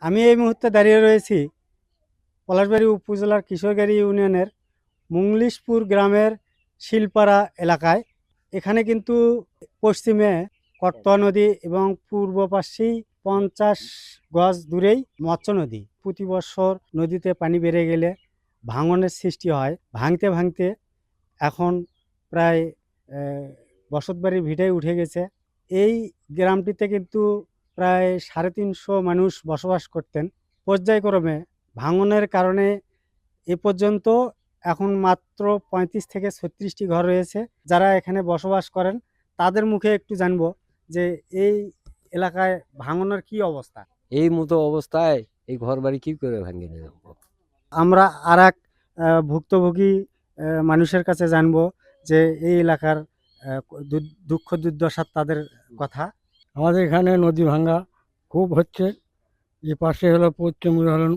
আমি এই মুহূর্তে দাঁড়িয়ে রয়েছি পলাশবাড়ী উপজেলার কিশোরগাড়ি ইউনিয়নের মুংলিশপুর গ্রামের শিলপাড়া এলাকায়। এখানে কিন্তু পশ্চিমে কটুয়া নদী এবং পূর্ব পাশেই 50 গজ দূরেই মৎস্য নদী। প্রতি বছর নদীতে পানি বেড়ে গেলে ভাঙনের সৃষ্টি হয়। ভাঙতে ভাঙতে এখন প্রায় বসতবাড়ির ভিটায় উঠে গেছে। এই গ্রামটিতে কিন্তু প্রায় 350 মানুষ বসবাস করতেন। পর্যায়ক্রমে ভাঙনের কারণে এ পর্যন্ত এখন মাত্র 35 থেকে 36টি ঘর রয়েছে। যারা এখানে বসবাস করেন তাদের মুখে একটু জানবো যে এই এলাকায় ভাঙনের কি অবস্থা। এই মতো অবস্থায় এই ঘর বাড়ি কি করে ভাঙিয়ে নেব? আমরা আর এক ভুক্তভোগী মানুষের কাছে জানবো যে এই এলাকার দুঃখ দুর্দশা তাদের কথা। আমাদের এখানে নদী ভাঙ্গা খুব হচ্ছে। এ পাশে হলো পশ্চিমে হলো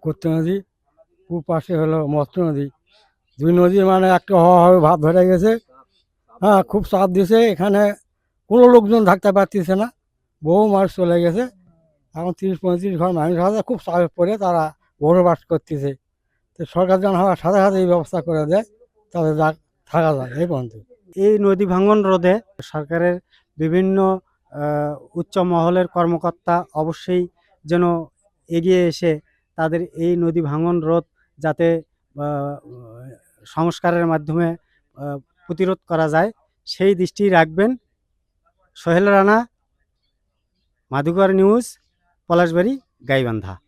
কর্তা নদী, পূব পাশে হলো মৎস্য নদী। দুই নদীর মানে একটা হওয়া হবে ভাব ধরে গেছে। হ্যাঁ, খুব চাপ দিছে। এখানে কোনো লোকজন থাকতে পারতেছে না, বহু মানুষ চলে গেছে। এখন 30-35 ঘর মানুষ আছে, খুব চাপে পড়ে তারা বসবাস করতেছে। তো সরকার যেন হওয়ার সাথে সাথে এই ব্যবস্থা করে দেয়, তাদের থাকা যায় এই পর্যন্ত। এই নদী ভাঙন রোধে সরকারের বিভিন্ন উচ্চ মহলের কর্মকর্তা অবশ্যই যেন এগিয়ে এসে তাদের এই নদী ভাঙন রোধ যাতে সংস্কারের মাধ্যমে প্রতিরোধ করা যায় সেই দৃষ্টি রাখবেন। সোহেল রানা, মাধুকর নিউজ, পলাশবাড়ী, গাইবান্ধা।